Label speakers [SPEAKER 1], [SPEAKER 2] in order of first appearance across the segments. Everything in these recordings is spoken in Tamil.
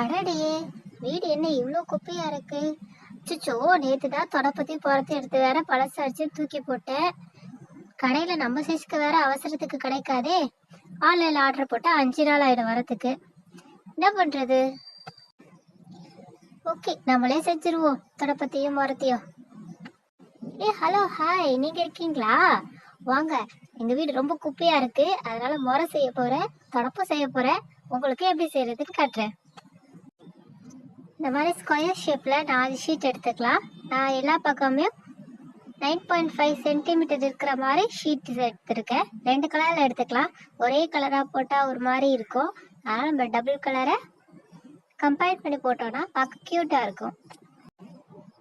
[SPEAKER 1] அடடியே, வீடு என்ன இவ்வளோ குப்பையா இருக்கு? சுச்சோ, நேத்து தான் தொடப்பத்தி புறத்தி எடுத்து வேற பழசாச்சு தூக்கி போட்டேன். கடையில நம்ம சைஸ்க்கு வேற அவசரத்துக்கு கிடைக்காதே. ஆன்லைன்ல ஆர்டர் போட்டா 5 நாள் ஆயிடும் வரத்துக்கு. என்ன பண்றது? ஓகே, நம்மளே செஞ்சிருவோம் தொடப்பத்தையும் மரத்தையும். ஹலோ, ஹாய், நீங்க இருக்கீங்களா? வாங்க, எங்க வீடு ரொம்ப குப்பையா இருக்கு, அதனால முறை செய்ய போறேன், தொடப்பம் செய்ய போறேன். உங்களுக்கு எப்படி செய்யறதுன்னு காட்டுறேன். இந்த மாதிரி ஸ்கொயர் ஷேப்பில் 4 ஷீட் எடுத்துக்கலாம். நான் எல்லா பக்கமே 9.5 சென்டிமீட்டர் இருக்கிற மாதிரி ஷீட் எடுத்துருக்கேன். 2 கலரில் எடுத்துக்கலாம். ஒரே கலராக போட்டால் ஒரு மாதிரி இருக்கும், அதனால் நம்ம டபுள் கலரை கம்பைன் பண்ணி போட்டோன்னா பார்க்க க்யூட்டாக இருக்கும்.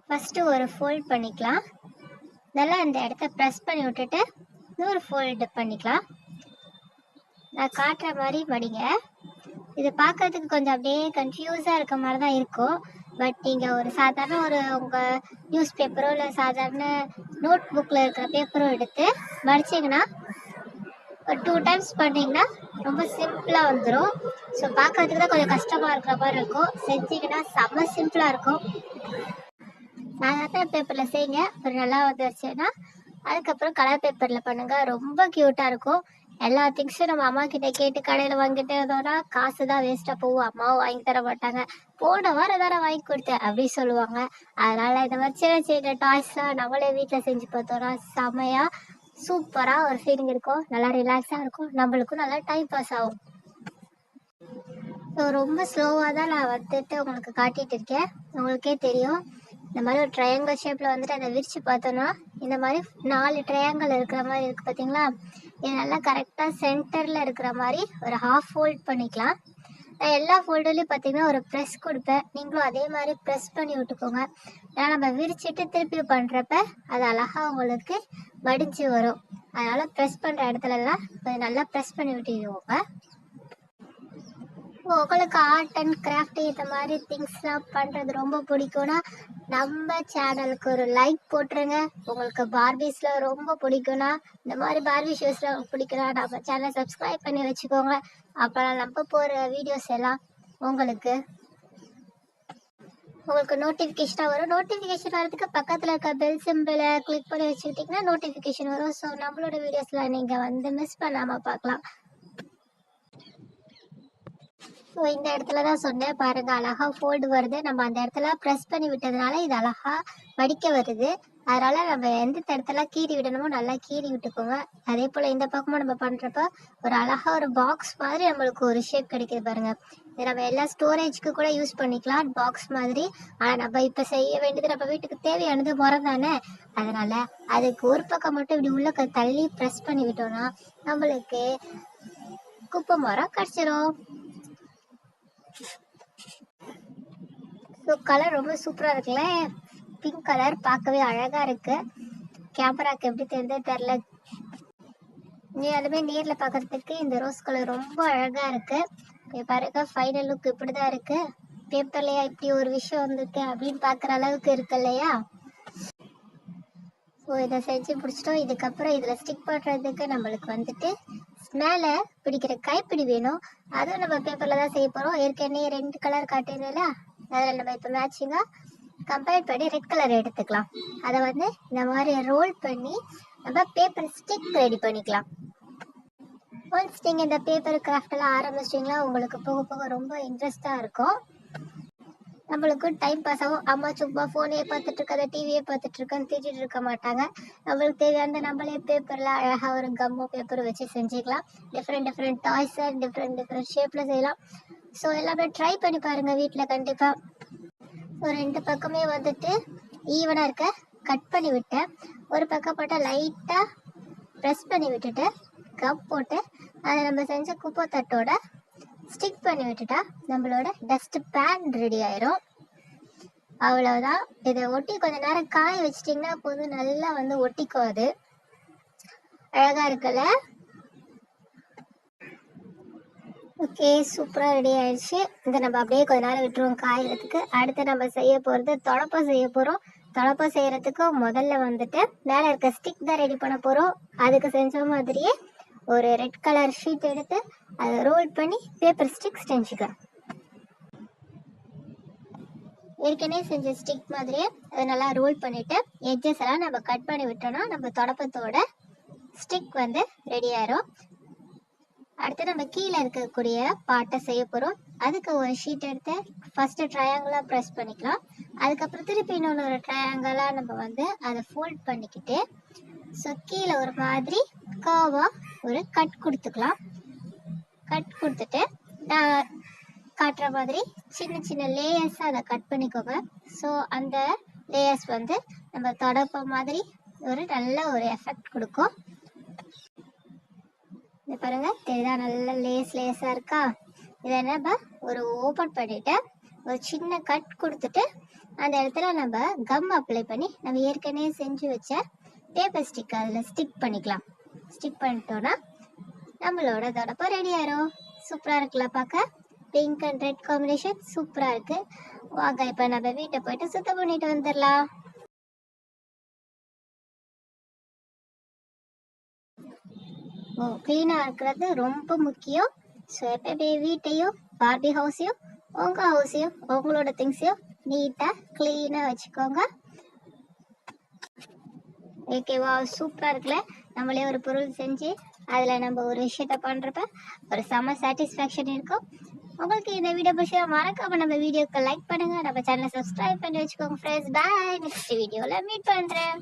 [SPEAKER 1] ஃபஸ்ட்டு ஒரு ஃபோல்ட் பண்ணிக்கலாம். நல்லா இந்த இடத்த ப்ரெஸ் பண்ணி விட்டுட்டு இன்னொரு ஃபோல்டு பண்ணிக்கலாம். நான் காட்டுற மாதிரி மடிங்க. இது பார்க்கறதுக்கு கொஞ்சம் அப்படியே கன்ஃபியூஸாக இருக்க மாதிரி தான் இருக்கும். பட் நீங்கள் ஒரு சாதாரண உங்கள் நியூஸ் பேப்பரோ இல்லை சாதாரண நோட் புக்கில் இருக்கிற பேப்பரோ எடுத்து மடிச்சிங்கன்னா ஒரு 2 டைம்ஸ் பண்ணிங்கன்னா ரொம்ப சிம்பிளாக வந்துடும். ஸோ பார்க்கறதுக்கு தான் கொஞ்சம் கஷ்டமாக இருக்கிற மாதிரி இருக்கும். செஞ்சிங்கன்னா செம்ம சிம்பிளாக இருக்கும். சாதாரண பேப்பரில் செய்யுங்க, ஒரு நல்லா வந்துருச்சுன்னா அதுக்கப்புறம் கலர் பேப்பரில் பண்ணுங்கள், ரொம்ப க்யூட்டாக இருக்கும். எல்லா திங்ஸும் நம்ம அம்மா கிட்ட கேட்டு கடையில் வாங்கிட்டு இருந்தோம்னா காசு தான் வேஸ்ட்டாக போகும். அம்மாவும் வாங்கி தர மாட்டாங்க. போன வாரம் தானே வாங்கி கொடுத்தேன் அப்படி சொல்லுவாங்க. அதனால் இந்த மாதிரி சின்ன சின்ன டாய்ஸ்லாம் நம்மளே வீட்டில் செஞ்சு பார்த்தோம்னா செம்மையாக சூப்பராக ஒரு ஃபீலிங் இருக்கும். நல்லா ரிலாக்ஸாக இருக்கும், நம்மளுக்கும் நல்லா டைம் பாஸ் ஆகும். ஸோ ரொம்ப ஸ்லோவாக தான் நான் வந்துட்டு உங்களுக்கு காட்டிகிட்டு இருக்கேன். உங்களுக்கே தெரியும், இந்த மாதிரி ஒரு ட்ரையாங்கிள் ஷேப்பில் வந்துட்டு அதை விரித்து பார்த்தோன்னா இந்த மாதிரி 4 ட்ரையாங்கிள் இருக்கிற மாதிரி இருக்குது பார்த்தீங்களா? இது நல்லா கரெக்டாக சென்டரில் இருக்கிற மாதிரி ஒரு ஹாஃப் ஃபோல்ட் பண்ணிக்கலாம். நான் எல்லா ஃபோல்டுலேயும் பார்த்தீங்கன்னா ஒரு ப்ரெஸ் கொடுப்பேன். நீங்களும் அதே மாதிரி ப்ரெஸ் பண்ணி விட்டுக்கோங்க. ஏன்னா நம்ம விரிச்சிட்டு திருப்பி பண்ணுறப்ப அது அழகாக உங்களுக்கு மடிஞ்சு வரும். அதனால் ப்ரெஸ் பண்ணுற இடத்துலலாம் கொஞ்சம் நல்லா ப்ரெஸ் பண்ணி விட்டுக்கோங்க. உங்களுக்கு ஆர்ட் அண்ட் கிராஃப்ட் இந்த மாதிரி திங்ஸ்லாம் பண்ணுறது ரொம்ப பிடிக்கும்னா நம்ம சேனலுக்கு ஒரு லைக் போட்டுருங்க. உங்களுக்கு பார்பிஸ்லாம் ரொம்ப பிடிக்கும்னா, இந்த மாதிரி பார்பி ஷோஸ்லாம் பிடிக்கும்னா நம்ம சேனலை சப்ஸ்கிரைப் பண்ணி வச்சுக்கோங்க. அப்புறம் நம்ம போகிற வீடியோஸ் எல்லாம் உங்களுக்கு நோட்டிஃபிகேஷனாக வரும். நோட்டிஃபிகேஷன் வரதுக்கு பக்கத்தில் இருக்க பெல் சிம்பிளை கிளிக் பண்ணி வச்சுக்கிட்டிங்கன்னா நோட்டிஃபிகேஷன் வரும். ஸோ நம்மளோட வீடியோஸில் நீங்கள் வந்து மிஸ் பண்ணாமல் பார்க்கலாம். ஸோ இந்த இடத்துல தான் சொன்னேன் பாருங்கள், அழகாக ஃபோல்டு வருது. நம்ம அந்த இடத்துல ப்ரெஸ் பண்ணி விட்டதுனால இது அழகாக மடிக்க வருது. அதனால் நம்ம எந்த இடத்துல கீறி விடணுமோ நல்லா கீறி விட்டுக்கோங்க. அதே போல் இந்த பக்கமும் நம்ம பண்ணுறப்ப ஒரு அழகாக ஒரு பாக்ஸ் மாதிரி நம்மளுக்கு ஒரு ஷேப் கிடைக்கிது பாருங்கள். இது நம்ம எல்லா ஸ்டோரேஜ்க்கு கூட யூஸ் பண்ணிக்கலாம், பாக்ஸ் மாதிரி. ஆனால் நம்ம இப்போ செய்ய வேண்டியது நம்ம வீட்டுக்கு தேவையானது மரம் தானே, அதனால் அதுக்கு ஒரு பக்கம் மட்டும் இப்படி உள்ள தள்ளி ப்ரெஸ் பண்ணி விட்டோம்னா நம்மளுக்கு குப்பை மரம் கிடச்சிரும். ஸோ கலர் ரொம்ப சூப்பராக இருக்குல்ல? பிங்க் கலர் பார்க்கவே அழகாக இருக்குது. கேமராக்கு எப்படி தெரியுதோ தெரில, நேரில் பார்க்குறதுக்கு இந்த ரோஸ் கலர் ரொம்ப அழகாக இருக்குது. பாருங்க, ஃபைனல் லுக் இப்படி தான் இருக்குது. பேப்பர்லையா இப்படி ஒரு விஷயம் வந்துருக்கு அப்படின்னு பார்க்குற அளவுக்கு இருக்கு இல்லையா? ஸோ இதை செஞ்சு பிடிச்சிட்டோம். இதுக்கப்புறம் இதில் ஸ்டிக் பண்ணுறதுக்கு நம்மளுக்கு வந்துட்டு மேலே பிடிக்கிற கைப்பிடி வேணும். அதுவும் நம்ம பேப்பரில் தான் செய்ய போகிறோம். ஏற்கனவே 2 கலர் காட்டினதில்ல, அதில் நம்ம இப்போ மேட்சிங்காக கம்பேர் பண்ணி ரெட் கலர் எடுத்துக்கலாம். அதை வந்து இந்த மாதிரி ரோல் பண்ணி நம்ம பேப்பர் ஸ்டிக் ரெடி பண்ணிக்கலாம். ஒன்ஸ் நீங்கள் இந்த பேப்பர் கிராஃப்டெல்லாம் ஆரம்பிச்சிட்டிங்களா உங்களுக்கு போக போக ரொம்ப இன்ட்ரெஸ்டாக இருக்கும். நம்மளுக்கு டைம் பாஸ் ஆகும். அம்மா சும்மா ஃபோனே பார்த்துட்டு இருக்காத, டிவியே பார்த்துட்டு இருக்கான்னு திட்டிட்டு இருக்க மாட்டாங்க. நம்மளுக்கு தேவையான நம்மளே பேப்பரில் அழகாக ஒரு கம்மோ பேப்பர் வச்சு செஞ்சுக்கலாம். டிஃப்ரெண்ட் டாய்ஸை டிஃப்ரெண்ட் ஷேப்பில் செய்யலாம். ஸோ எல்லாமே ட்ரை பண்ணி பாருங்கள் வீட்டில் கண்டிப்பாக. ஸோ 2 பக்கமே வந்துட்டு ஈவனாக இருக்க கட் பண்ணி விட்டேன். ஒரு பக்கம் போட்டால் லைட்டாக ப்ரெஸ் பண்ணி விட்டுட்டு கம் போட்டு அதை நம்ம செஞ்ச குப்பை தட்டோட ஸ்டிக் பண்ணி விட்டுட்டா நம்மளோட டஸ்ட் பேன் ரெடி ஆயிரும். அவ்வளவுதான். இதை ஒட்டி கொஞ்ச நேரம் காய வச்சிட்டிங்கன்னா போதும், நல்லா வந்து ஒட்டிக்கும். அது அழகா இருக்குல்ல? ஓகே, சூப்பராக ரெடி ஆயிடுச்சு. இதை நம்ம அப்படியே கொஞ்ச நேரம் விட்டுருவோம் காயறதுக்கு. அடுத்து நம்ம செய்ய போகிறது தொடப்பம் செய்ய போகிறோம். தொடப்பம் செய்யறதுக்கு முதல்ல வந்துட்டு மேலே இருக்க ஸ்டிக் தான் ரெடி பண்ண போகிறோம். அதுக்கு செஞ்ச மாதிரியே ஒரு ரெட் கலர் ஷீட் எடுத்து அதை ரோல் பண்ணி பேப்பர் ஸ்டிக் செஞ்சுக்கலாம். ஏற்கனவே செஞ்ச ஸ்டிக் மாதிரியே அதை நல்லா ரோல் பண்ணிவிட்டு எட்ஜஸ் எல்லாம் நம்ம கட் பண்ணி விட்டோம்னா நம்ம தொடப்பத்தோட ஸ்டிக் வந்து ரெடி ஆயிரும். அடுத்து நம்ம கீழே இருக்கக்கூடிய பார்ட்டை செய்ய போகிறோம். அதுக்கு ஒரு ஷீட் எடுத்து ஃபஸ்ட்டு ட்ரையாங்கிளாக ப்ரெஸ் பண்ணிக்கலாம். அதுக்கப்புறம் திருப்பி இன்னொரு ட்ரையாங்கிளாக நம்ம வந்து அதை ஃபோல்ட் பண்ணிக்கிட்டு ஸோ கீழே ஒரு மாதிரி கர்வாக ஒரு கட் கொடுத்துக்கலாம். கட் கொடுத்துட்டு நான் காட்டுற மாதிரி சின்ன சின்ன லேயர்ஸாக அதை கட் பண்ணிக்கோங்க. ஸோ அந்த லேயர்ஸ் வந்து நம்ம தொடப்ப மாதிரி ஒரு நல்ல ஒரு எஃபெக்ட் கொடுக்கும். இது பாருங்க, தெரியுதா? நல்ல லேஸாக இருக்கா? இதை நம்ம ஒரு ஓப்பன் பண்ணிவிட்டு ஒரு சின்ன கட் கொடுத்துட்டு அந்த இடத்துல நம்ம கம் அப்ளை பண்ணி நம்ம ஏற்கனவே செஞ்சு வச்ச பேப்பர் ஸ்டிக் அதில் ஸ்டிக் பண்ணிக்கலாம். ஸ்டிக் பண்ணிட்டோன்னா நம்மளோட தொடப்பம் ரெடி ஆயிரும். சூப்பராக இருக்குல்ல பார்க்க? பிங்க் அண்ட் ரெட் காம்பினேஷன் சூப்பராக இருக்குது. வாங்க இப்போ நம்ம வீட்டை போயிட்டு சுத்தம் பண்ணிட்டு வந்துடலாம். க்ளீனாக இருக்கிறது ரொம்ப முக்கியம். ஸோ எப்பயுமே வீட்டையும் பார்பி ஹவுஸையும் உங்கள் ஹவுஸையும் உங்களோட திங்ஸையும் நீட்டாக க்ளீனாக வச்சுக்கோங்க. ஓகேவா? சூப்பராக இருக்குல்ல? நம்மளே ஒரு பொருள் செஞ்சு அதில் நம்ம ஒரு விஷயத்த பண்ணுறப்ப ஒரு செம சாட்டிஸ்ஃபேக்ஷன் இருக்கும். உங்களுக்கு இந்த வீடியோ பிடிச்சா மறக்காம நம்ம வீடியோக்கு லைக் பண்ணுங்கள், நம்ம சேனலை சப்ஸ்கிரைப் பண்ணி வச்சுக்கோங்க ஃப்ரெண்ட்ஸ். பாய், நெக்ஸ்ட் வீடியோவில் மீட் பண்ணுறேன்.